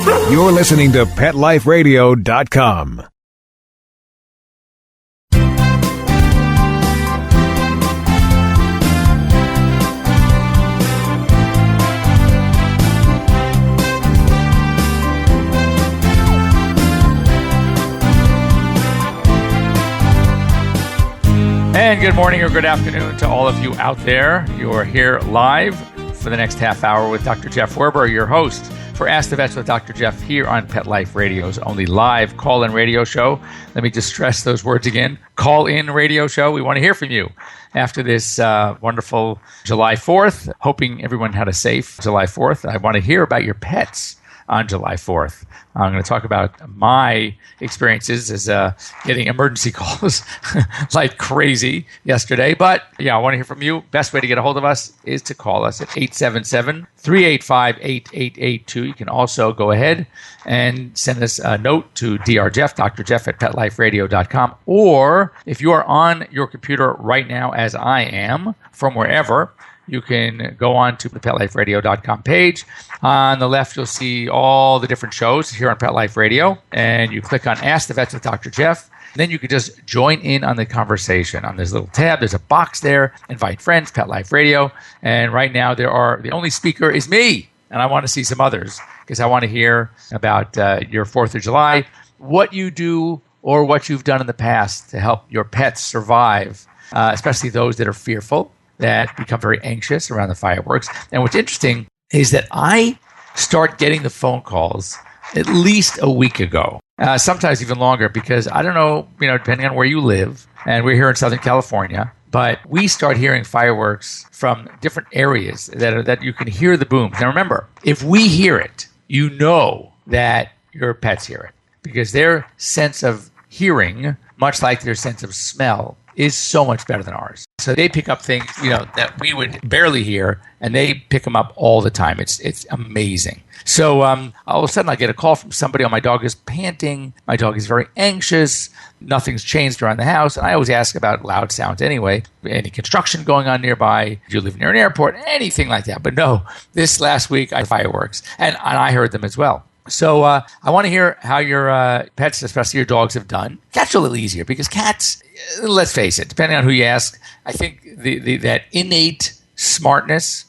You're listening to PetLifeRadio.com. And good morning or good afternoon to all of you out there. You are here live for the next half hour with Dr. Jeff Werber, your host for Ask the Vets with Dr. Jeff here on Pet Life Radio's only live call-in radio show. Let me just stress those words again. Call-in radio show. We want to hear from you after this wonderful July 4th. Hoping everyone had a safe July 4th. I want to hear about your pets on July 4th. I'm going to talk about my experiences as getting emergency calls like crazy yesterday. But yeah, I want to hear from you. Best way to get a hold of us is to call us at 877-385-8882. You can also go ahead and send us a note to Dr. Jeff at PetLifeRadio.com. Or if you are on your computer right now, as I am, from wherever, you can go on to the PetLifeRadio.com page. On the left, you'll see all the different shows here on Pet Life Radio. And you click on Ask the Vets with Dr. Jeff. Then you can just join in on the conversation. On this little tab, there's a box there. Invite friends, Pet Life Radio. And right now, the only speaker is me. And I want to see some others because I want to hear about your 4th of July, what you do or what you've done in the past to help your pets survive, especially those that are fearful, that become very anxious around the fireworks. And what's interesting is that I start getting the phone calls at least a week ago, sometimes even longer, because I don't know, depending on where you live, and we're here in Southern California, but we start hearing fireworks from different areas that you can hear the booms. Now remember, if we hear it, you know that your pets hear it, because their sense of hearing, much like their sense of smell, is so much better than ours. So they pick up things, that we would barely hear, and they pick them up all the time. It's amazing. So all of a sudden I get a call from somebody. My dog is panting. My dog is very anxious. Nothing's changed around the house. And I always ask about loud sounds anyway. Any construction going on nearby? Do you live near an airport? Anything like that. But no, this last week I had fireworks, and I heard them as well. So I want to hear how your pets, especially your dogs, have done. Cats are a little easier because cats, let's face it, depending on who you ask, I think that innate smartness,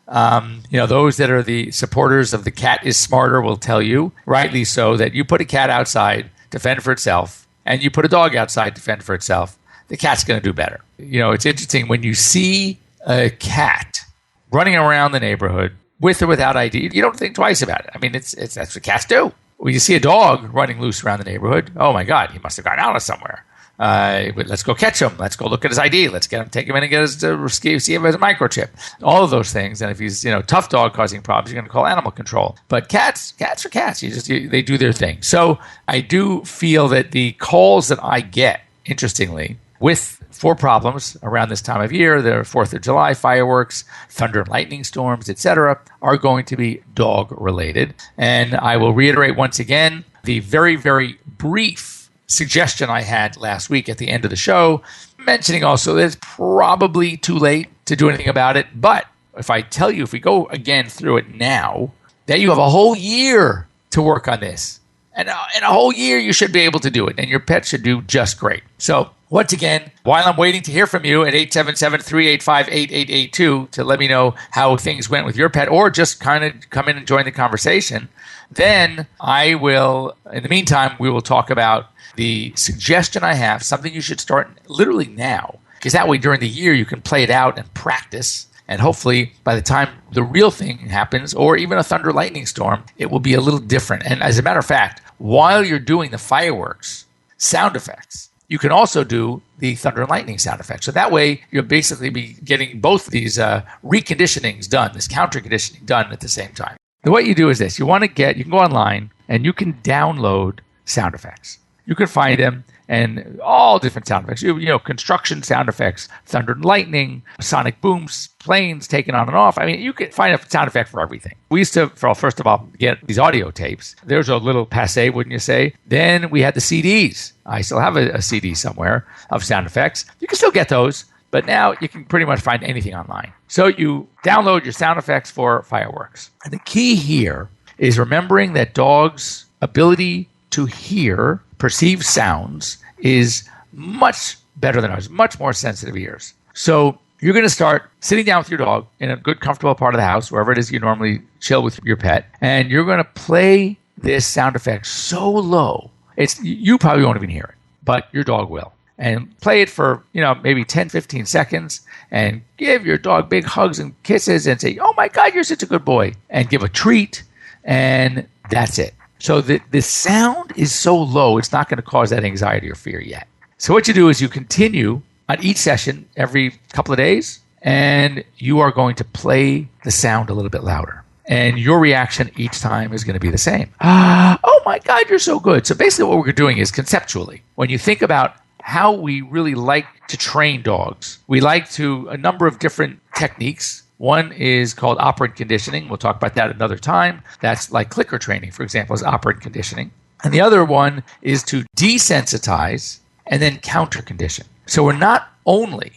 those that are the supporters of the cat is smarter will tell you, rightly so, that you put a cat outside to fend for itself and you put a dog outside to fend for itself, the cat's going to do better. It's interesting when you see a cat running around the neighborhood with or without ID, you don't think twice about it. I mean, that's what cats do. When you see a dog running loose around the neighborhood, oh my God, he must have gone out of somewhere. Let's go catch him. Let's go look at his ID. Let's take him in and get see if he has a microchip. All of those things. And if he's tough dog causing problems, you're going to call animal control. But cats are cats. They do their thing. So I do feel that the calls that I get, interestingly, with for problems around this time of year, the 4th of July fireworks, thunder and lightning storms, etc., are going to be dog-related. And I will reiterate once again the very, very brief suggestion I had last week at the end of the show, mentioning also that it's probably too late to do anything about it. But if we go again through it now, that you have a whole year to work on this. And in a whole year, you should be able to do it. And your pet should do just great. So once again, while I'm waiting to hear from you at 877-385-8882 to let me know how things went with your pet, or just kind of come in and join the conversation, then I will, in the meantime, we will talk about the suggestion I have, something you should start literally now, because that way during the year you can play it out and practice. And hopefully by the time the real thing happens, or even a thunder lightning storm, it will be a little different. And as a matter of fact, while you're doing the fireworks sound effects, you can also do the thunder and lightning sound effects. So that way, you'll basically be getting both of these reconditionings done, this counter conditioning done at the same time. And what you do is this. You can go online and you can download sound effects. You can find them and all different sound effects. Construction sound effects, thunder and lightning, sonic booms, planes taking on and off. I mean, you can find a sound effect for everything. We used to, first of all, get these audio tapes. There's a little passe, wouldn't you say? Then we had the CDs. I still have a CD somewhere of sound effects. You can still get those, but now you can pretty much find anything online. So you download your sound effects for fireworks. And the key here is remembering that dogs' ability to hear, perceive sounds is much better than ours, much more sensitive ears. So you're going to start sitting down with your dog in a good, comfortable part of the house, wherever it is you normally chill with your pet, and you're going to play this sound effect so low, you probably won't even hear it, but your dog will. And play it for, maybe 10, 15 seconds and give your dog big hugs and kisses and say, oh my God, you're such a good boy, and give a treat, and that's it. So the sound is so low, it's not going to cause that anxiety or fear yet. So what you do is you continue on each session every couple of days, and you are going to play the sound a little bit louder. And your reaction each time is going to be the same. Oh my God, you're so good. So basically what we're doing is conceptually, when you think about how we really like to train dogs, we like a number of different techniques. One is called operant conditioning. We'll talk about that another time. That's like clicker training, for example, is operant conditioning. And the other one is to desensitize and then counter condition. So we're not only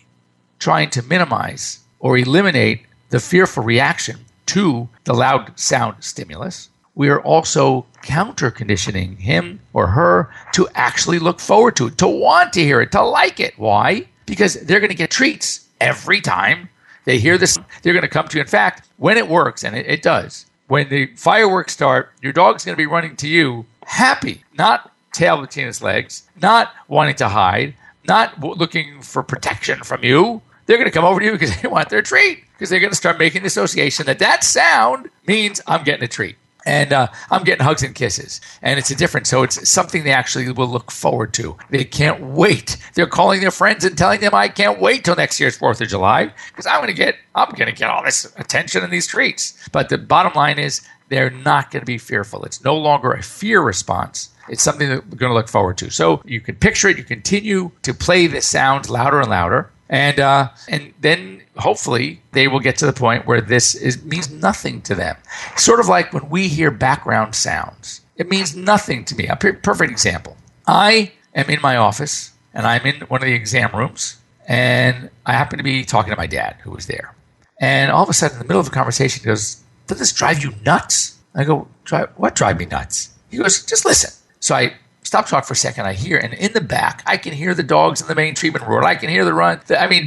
trying to minimize or eliminate the fearful reaction to the loud sound stimulus, we are also counter conditioning him or her to actually look forward to it, to want to hear it, to like it. Why? Because they're going to get treats every time they hear this. They're going to come to you. In fact, when it works, and it does, when the fireworks start, your dog's going to be running to you happy, not tail between its legs, not wanting to hide, not looking for protection from you. They're going to come over to you because they want their treat, because they're going to start making the association that sound means I'm getting a treat. And I'm getting hugs and kisses. And it's so it's something they actually will look forward to. They can't wait. They're calling their friends and telling them, I can't wait till next year's 4th of July because I'm going to get all this attention and these treats. But the bottom line is they're not going to be fearful. It's no longer a fear response. It's something that we're going to look forward to. So you can picture it. You continue to play the sounds louder and louder. And then hopefully they will get to the point where means nothing to them. Sort of like when we hear background sounds. It means nothing to me. A perfect example. I am in my office and I'm in one of the exam rooms and I happen to be talking to my dad who was there. And all of a sudden in the middle of the conversation he goes, does this drive you nuts? I go, what drive me nuts? He goes, just listen. So I stop talk for a second. I hear, and in the back, I can hear the dogs in the main treatment room. I can hear the run.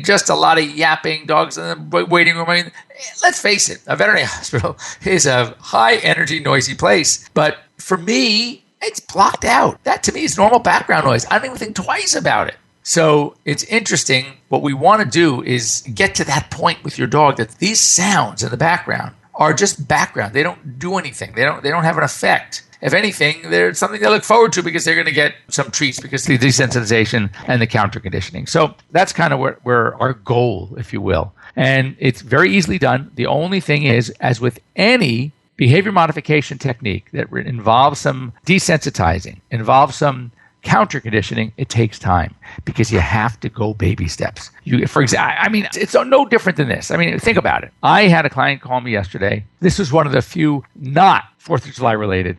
Just a lot of yapping dogs in the waiting room. Let's face it, a veterinary hospital is a high energy, noisy place. But for me, it's blocked out. That to me is normal background noise. I don't even think twice about it. So it's interesting. What we want to do is get to that point with your dog that these sounds in the background are just background. They don't do anything. They don't have an effect. If anything, they're something they look forward to because they're going to get some treats because of the desensitization and the counter conditioning. So that's kind of where our goal, if you will. And it's very easily done. The only thing is, as with any behavior modification technique that involves some desensitizing, involves some counter conditioning, it takes time because you have to go baby steps. It's no different than this. Think about it. I had a client call me yesterday. This was one of the few not 4th of July related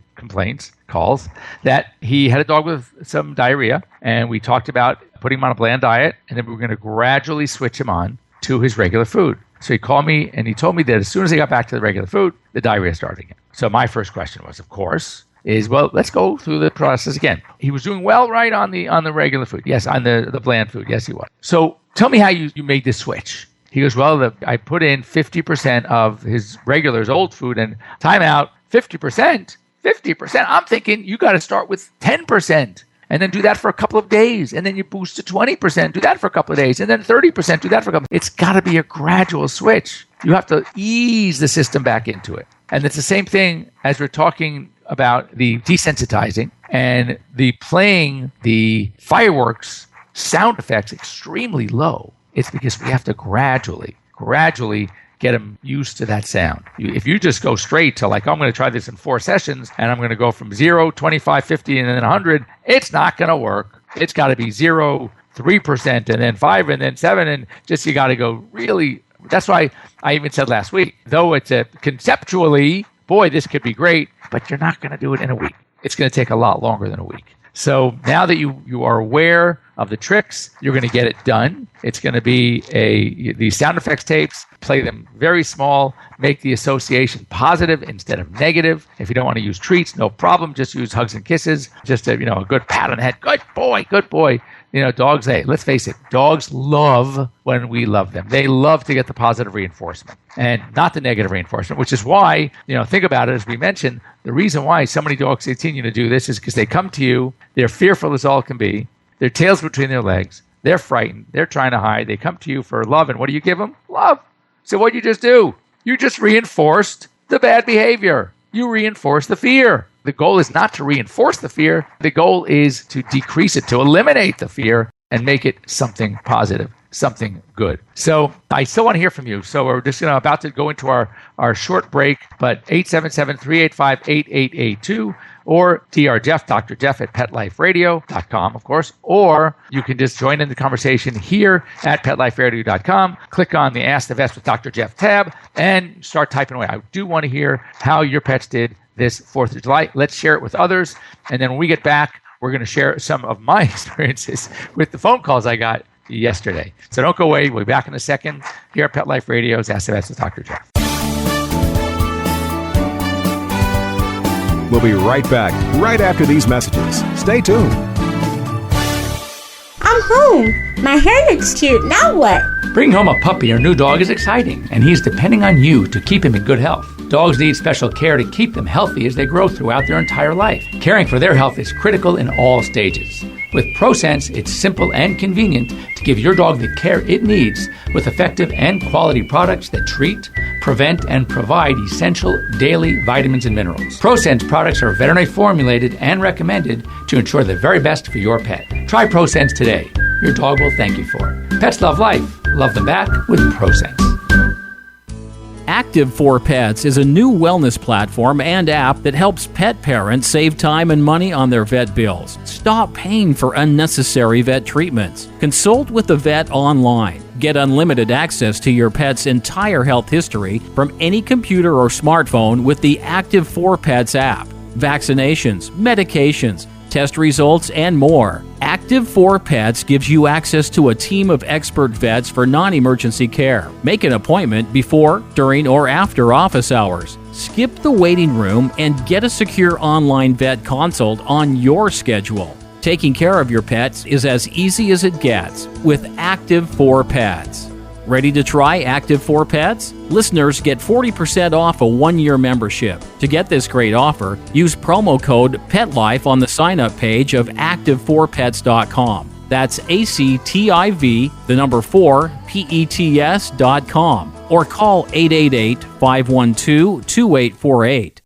calls, that he had a dog with some diarrhea, and we talked about putting him on a bland diet, and then we were going to gradually switch him on to his regular food. So he called me, and he told me that as soon as he got back to the regular food, the diarrhea started again. So my first question was, of course, let's go through the process again. He was doing well, right, on the regular food. Yes, on the bland food. Yes, he was. So tell me how you made this switch. He goes, I put in 50% of his regular's old food, and time out, 50%. 50%. I'm thinking you got to start with 10% and then do that for a couple of days. And then you boost to 20%, do that for a couple of days. And then 30%, do that for a couple of days. It's got to be a gradual switch. You have to ease the system back into it. And it's the same thing as we're talking about the desensitizing and the playing the fireworks sound effects extremely low. It's because we have to gradually get them used to that sound. If you just go straight to I'm going to try this in 4 sessions and I'm going to go from 0, 25, 50, and then 100, it's not going to work. It's got to be 0, 3%, and then 5, and then 7, and just you got to go really. That's why I even said last week, though it's conceptually, boy, this could be great, but you're not going to do it in a week. It's going to take a lot longer than a week. So now that you are aware of the tricks, you're going to get it done. It's going to be these sound effects tapes, play them very small, make the association positive instead of negative. If you don't want to use treats, no problem. Just use hugs and kisses. Just a good pat on the head. Good boy, good boy. Dogs, hey, let's face it, dogs love when we love them. They love to get the positive reinforcement and not the negative reinforcement, which is why, think about it, as we mentioned, the reason why so many dogs continue to do this is because they come to you, they're fearful as all can be, their tail's between their legs, they're frightened, they're trying to hide, they come to you for love, and what do you give them? Love. So what you just do? You just reinforced the bad behavior. You reinforce the fear. The goal is not to reinforce the fear. The goal is to decrease it, to eliminate the fear and make it something positive, something good. So I still want to hear from you. So we're just about to go into our short break, but 877-385-8882 or Dr. Jeff at PetLifeRadio.com, of course, or you can just join in the conversation here at PetLifeRadio.com. Click on the Ask the Vets with Dr. Jeff tab and start typing away. I do want to hear how your pets did this 4th of July. Let's share it with others. And then when we get back, we're going to share some of my experiences with the phone calls I got yesterday. So don't go away. We'll be back in a second here at Pet Life Radio's Ask the Vets with Dr. Jeff. We'll be right back, right after these messages. Stay tuned. I'm home. My hair looks cute. Now what? Bringing home a puppy or new dog is exciting, and he's depending on you to keep him in good health. Dogs need special care to keep them healthy as they grow throughout their entire life. Caring for their health is critical in all stages. With Prosense, it's simple and convenient to give your dog the care it needs with effective and quality products that treat, prevent, and provide essential daily vitamins and minerals. Prosense products are veterinary formulated and recommended to ensure the very best for your pet. Try Prosense today. Your dog will thank you for it. Pets love life. Love them back with Prosense. Active for Pets is a new wellness platform and app that helps pet parents save time and money on their vet bills. Stop paying for unnecessary vet treatments. Consult with the vet online. Get unlimited access to your pet's entire health history from any computer or smartphone with the Active for Pets app. Vaccinations, medications, test results, and more. Active for Pets gives you access to a team of expert vets for non-emergency care. Make an appointment before, during, or after office hours. Skip the waiting room and get a secure online vet consult on your schedule. Taking care of your pets is as easy as it gets with Active for Pets. Ready to try Active for Pets? Listeners get 40% off a 1-year membership. To get this great offer, use promo code PETLIFE on the sign-up page of active4pets.com. That's ACTIV, the number 4, PETS.com. Or call 888-512-2848.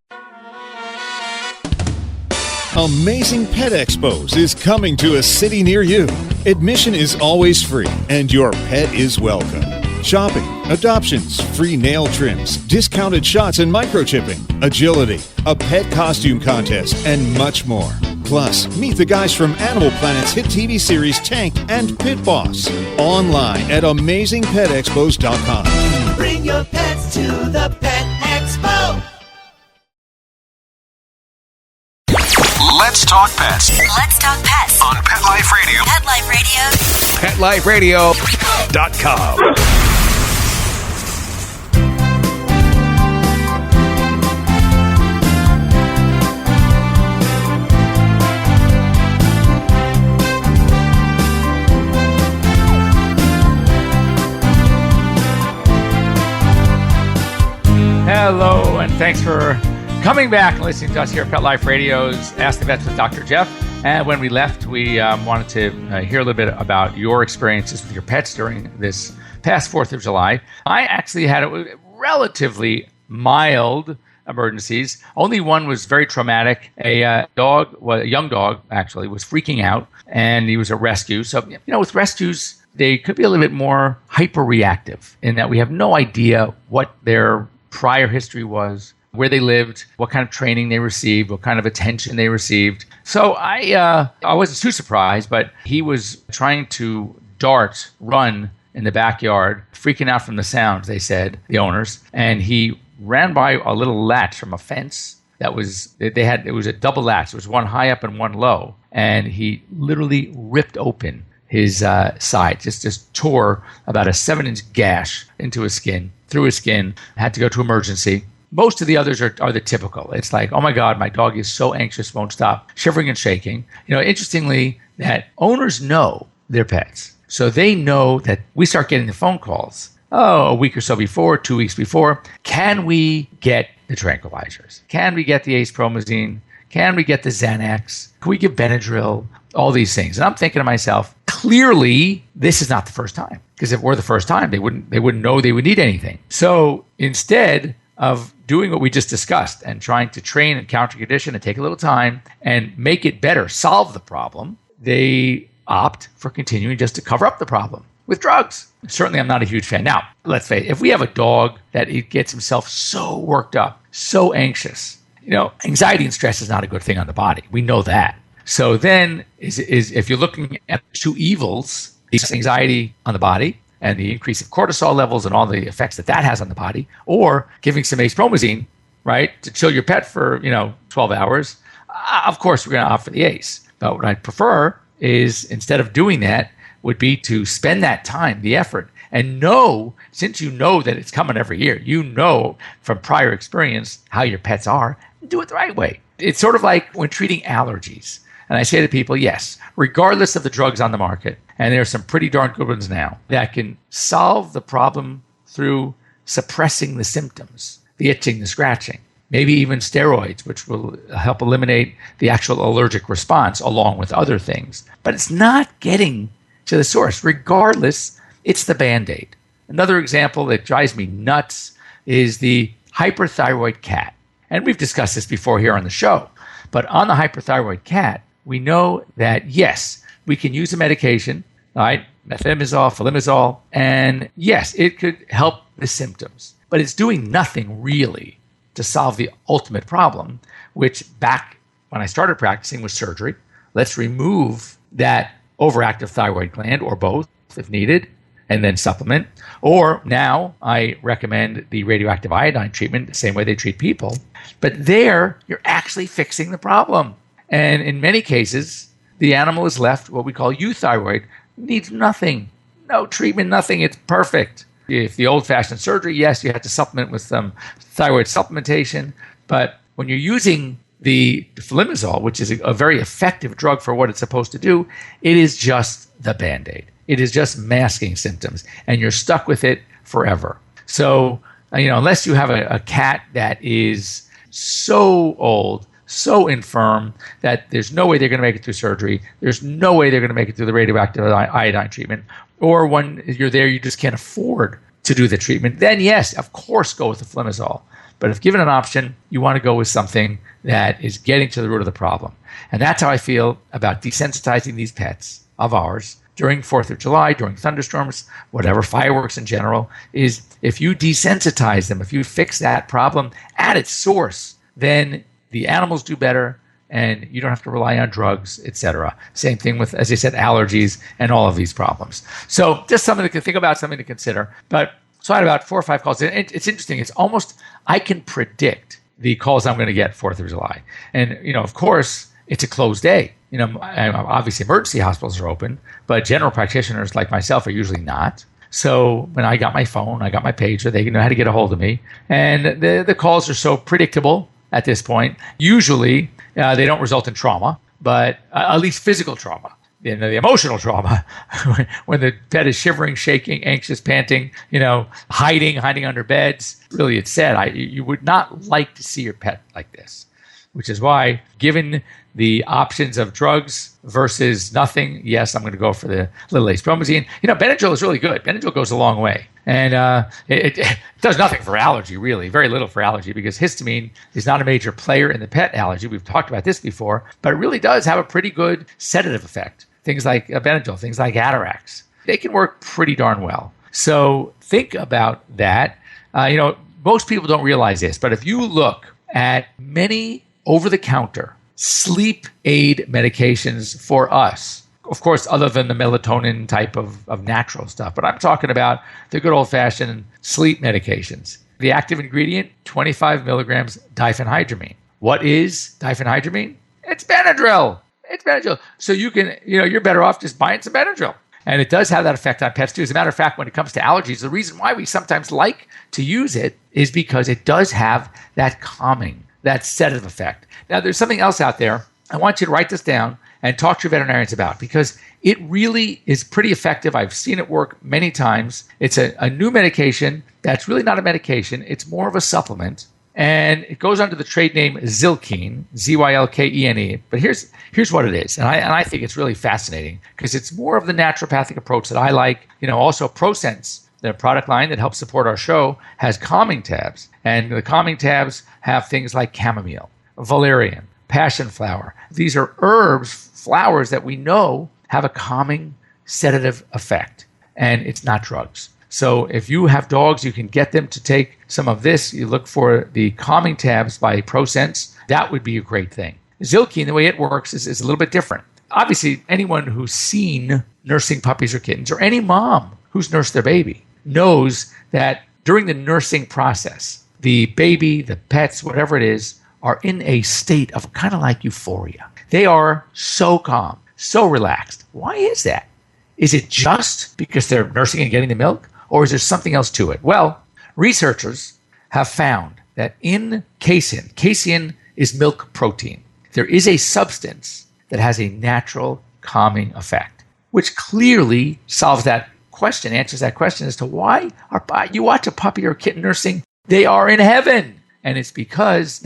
Amazing Pet Expos is coming to a city near you. Admission is always free, and your pet is welcome. Shopping, adoptions, free nail trims, discounted shots and microchipping, agility, a pet costume contest, and much more. Plus, meet the guys from Animal Planet's hit TV series Tank and Pit Boss. Online at AmazingPetExpos.com. Bring your pets to the Pet Expo. Let's talk pets Let's talk pets on Pet Life Radio. Pet Life Radio. PetLifeRadio.com. Hello, and thanks for coming back and listening to us here at Pet Life Radio's Ask the Vets with Dr. Jeff. And when we left, we wanted to hear a little bit about your experiences with your pets during this past 4th of July. I actually had a relatively mild emergencies. Only one was very traumatic. A young dog, actually, was freaking out, and he was a rescue. So, with rescues, they could be a little bit more hyper-reactive in that we have no idea what their prior history was, where they lived, what kind of training they received, what kind of attention they received. So I wasn't too surprised, but he was trying to run in the backyard, freaking out from the sounds, they said, the owners, and he ran by a little latch from a fence that was, it was a double latch. There was one high up and one low. And he literally ripped open his side, just tore about a 7-inch gash into his skin, through his skin, had to go to emergency. Most of the others are the typical. It's like, oh my God, my dog is so anxious, won't stop shivering and shaking. Interestingly, that owners know their pets. So they know that we start getting the phone calls, a week or so before, 2 weeks before. Can we get the tranquilizers? Can we get the acepromazine? Can we get the Xanax? Can we give Benadryl? All these things. And I'm thinking to myself, clearly, this is not the first time. Because if it were the first time, they wouldn't know they would need anything. So instead of doing what we just discussed and trying to train and counter condition and take a little time and make it better, solve the problem, they opt for continuing just to cover up the problem with drugs. Certainly, I'm not a huge fan. Now, let's face it, if we have a dog that it gets himself so worked up, so anxious, anxiety and stress is not a good thing on the body. We know that. So then, is if you're looking at two evils, the anxiety on the body and the increase of cortisol levels and all the effects that has on the body, or giving some acepromazine, right, to chill your pet for 12 hours, of course we're going to opt for the ACE. But what I prefer is, instead of doing that, would be to spend that time, the effort, and since you know that it's coming every year, from prior experience how your pets are, do it the right way. It's sort of like when treating allergies. And I say to people, yes, regardless of the drugs on the market, and there are some pretty darn good ones now that can solve the problem through suppressing the symptoms, the itching, the scratching, maybe even steroids, which will help eliminate the actual allergic response along with other things. But it's not getting to the source. Regardless, it's the Band-Aid. Another example that drives me nuts is the hyperthyroid cat. And we've discussed this before here on the show. But on the hyperthyroid cat, we know that, yes, we can use a medication, right? Methimazole, falimazole, and yes, it could help the symptoms. But it's doing nothing really to solve the ultimate problem, which back when I started practicing was surgery. Let's remove that overactive thyroid gland, or both if needed, and then supplement. Or now I recommend the radioactive iodine treatment, the same way they treat people. But there, you're actually fixing the problem. And in many cases, the animal is left what we call euthyroid, needs nothing, no treatment, nothing. It's perfect. If the old-fashioned surgery, yes, you have to supplement with some thyroid supplementation. But when you're using the falimazole, which is a very effective drug for what it's supposed to do, it is just the Band-Aid. It is just masking symptoms, and you're stuck with it forever. So, unless you have a cat that is so old, so infirm that there's no way they're going to make it through surgery, there's no way they're going to make it through the radioactive iodine treatment, or when you're there, you just can't afford to do the treatment, then yes, of course, go with the falimazole. But if given an option, you want to go with something that is getting to the root of the problem. And that's how I feel about desensitizing these pets of ours during 4th of July, during thunderstorms, whatever, fireworks in general, is if you desensitize them, if you fix that problem at its source, then the animals do better and you don't have to rely on drugs, etc. Same thing with, as I said, allergies and all of these problems. So just something to think about, something to consider. But so I had about 4 or 5 calls. It's interesting. It's almost, I can predict the calls I'm going to get 4th of July. And, of course, it's a closed day. Obviously emergency hospitals are open, but general practitioners like myself are usually not. So when I got my phone, I got my pager, they know how to get a hold of me. And the calls are so predictable at this point. Usually they don't result in trauma, but at least physical trauma. The emotional trauma, when the pet is shivering, shaking, anxious, panting, hiding under beds. Really, it's sad. You would not like to see your pet like this, which is why, given the options of drugs versus nothing, yes, I'm going to go for the little acepromazine. Benadryl is really good. Benadryl goes a long way. And it does nothing for allergy, really, very little for allergy, because histamine is not a major player in the pet allergy. We've talked about this before, but it really does have a pretty good sedative effect. Things like Benadryl, things like Atarax, they can work pretty darn well. So think about that. Most people don't realize this, but if you look at many over-the-counter sleep aid medications for us, of course, other than the melatonin type of natural stuff, but I'm talking about the good old-fashioned sleep medications. The active ingredient, 25 milligrams diphenhydramine. What is diphenhydramine? It's Benadryl. It's Benadryl. So you can, you're better off just buying some Benadryl. And it does have that effect on pets too. As a matter of fact, when it comes to allergies, the reason why we sometimes like to use it is because it does have that calming, that sedative effect. Now, there's something else out there. I want you to write this down and talk to your veterinarians about, because it really is pretty effective. I've seen it work many times. It's a new medication that's really not a medication. It's more of a supplement. And it goes under the trade name Zylkene, Zylkene. But here's what it is. And I think it's really fascinating because it's more of the naturopathic approach that I like. Also Prosense, the product line that helps support our show, has calming tabs. And the calming tabs have things like chamomile, valerian, passion flower. These are herbs, flowers that we know have a calming, sedative effect. And it's not drugs. So if you have dogs, you can get them to take some of this. You look for the calming tabs by Prosense. That would be a great thing. Zylkene, the way it works is a little bit different. Obviously, anyone who's seen nursing puppies or kittens, or any mom who's nursed their baby, knows that during the nursing process, the baby, the pets, whatever it is, are in a state of kind of like euphoria. They are so calm, so relaxed. Why is that? Is it just because they're nursing and getting the milk? Or is there something else to it? Well, researchers have found that in casein is milk protein. There is a substance that has a natural calming effect, which clearly solves that question, answers that question as to why you watch a puppy or kitten nursing, they are in heaven. And it's because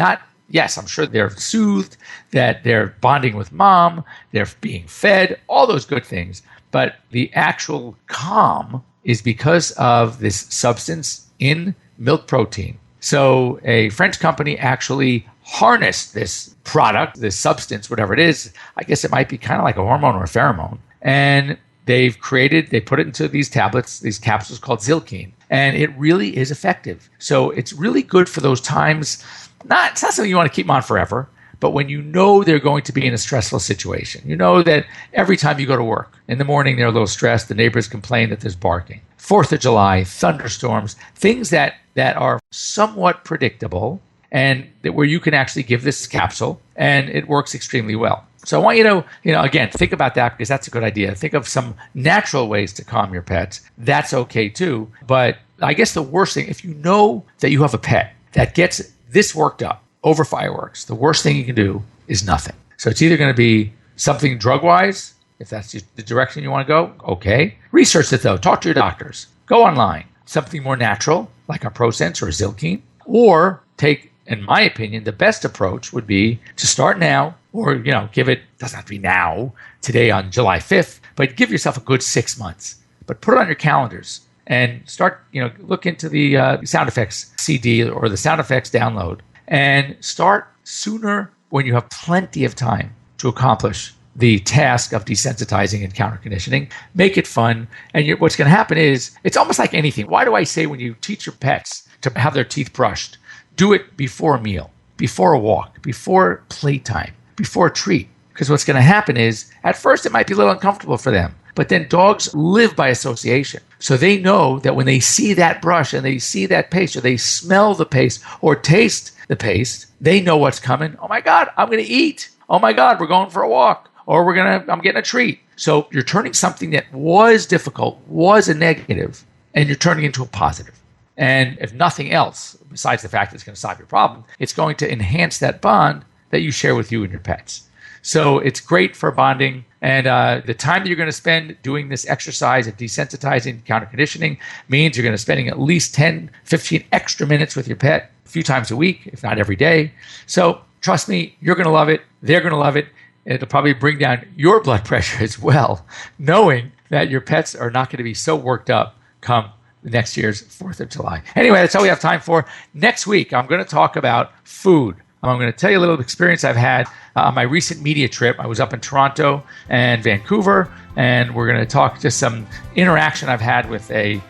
yes, I'm sure they're soothed, that they're bonding with mom, they're being fed, all those good things. But the actual calm is because of this substance in milk protein. So a French company actually harnessed this product, this substance, whatever it is. I guess it might be kind of like a hormone or a pheromone. And they put it into these tablets, these capsules called Zylkene. And it really is effective. So it's really good for those times. It's not something you want to keep them on forever. But when you know they're going to be in a stressful situation, you know that every time you go to work, in the morning they're a little stressed, the neighbors complain that there's barking. 4th of July, thunderstorms, things that are somewhat predictable and where you can actually give this capsule and it works extremely well. So I want you to, again, think about that because that's a good idea. Think of some natural ways to calm your pets. That's okay too. But I guess the worst thing, if you know that you have a pet that gets this worked up over fireworks, the worst thing you can do is nothing. So it's either going to be something drug-wise, if that's the direction you want to go, okay. Research it though. Talk to your doctors. Go online. Something more natural, like a Prosense or a Zylkene, or take, in my opinion, the best approach would be to start now, or give it, doesn't have to be now, today on July 5th, but give yourself a good 6 months. But put it on your calendars and start, look into the sound effects CD or the sound effects download. And start sooner when you have plenty of time to accomplish the task of desensitizing and counter conditioning. Make it fun. And what's going to happen is, it's almost like anything. Why do I say when you teach your pets to have their teeth brushed, do it before a meal, before a walk, before playtime, before a treat? Because what's going to happen is, at first it might be a little uncomfortable for them. But then dogs live by association. So they know that when they see that brush and they see that paste, or they smell the paste or taste the paste, they know what's coming. Oh my God, I'm going to eat. Oh my God, we're going for a walk. Or I'm getting a treat. So you're turning something that was difficult, was a negative, and you're turning it into a positive. And if nothing else, besides the fact that it's going to solve your problem, it's going to enhance that bond that you share with you and your pets. So it's great for bonding. And the time that you're going to spend doing this exercise of desensitizing, counter conditioning, means you're going to spending at least 10, 15 extra minutes with your pet a few times a week, if not every day. So trust me, you're going to love it. They're going to love it. It'll probably bring down your blood pressure as well, knowing that your pets are not going to be so worked up come next year's 4th of July. Anyway, that's all we have time for. Next week, I'm going to talk about food. I'm going to tell you a little experience I've had on my recent media trip. I was up in Toronto and Vancouver, and we're going to talk just some interaction I've had with a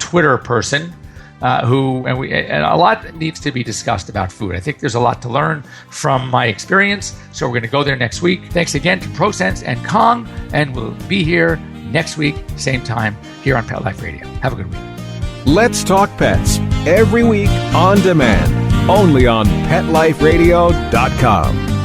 Twitter person and a lot needs to be discussed about food. I think there's a lot to learn from my experience, so we're going to go there next week. Thanks again to Prosense and Kong, and we'll be here next week, same time, here on Pet Life Radio. Have a good week. Let's Talk Pets, every week on demand. only on PetLifeRadio.com.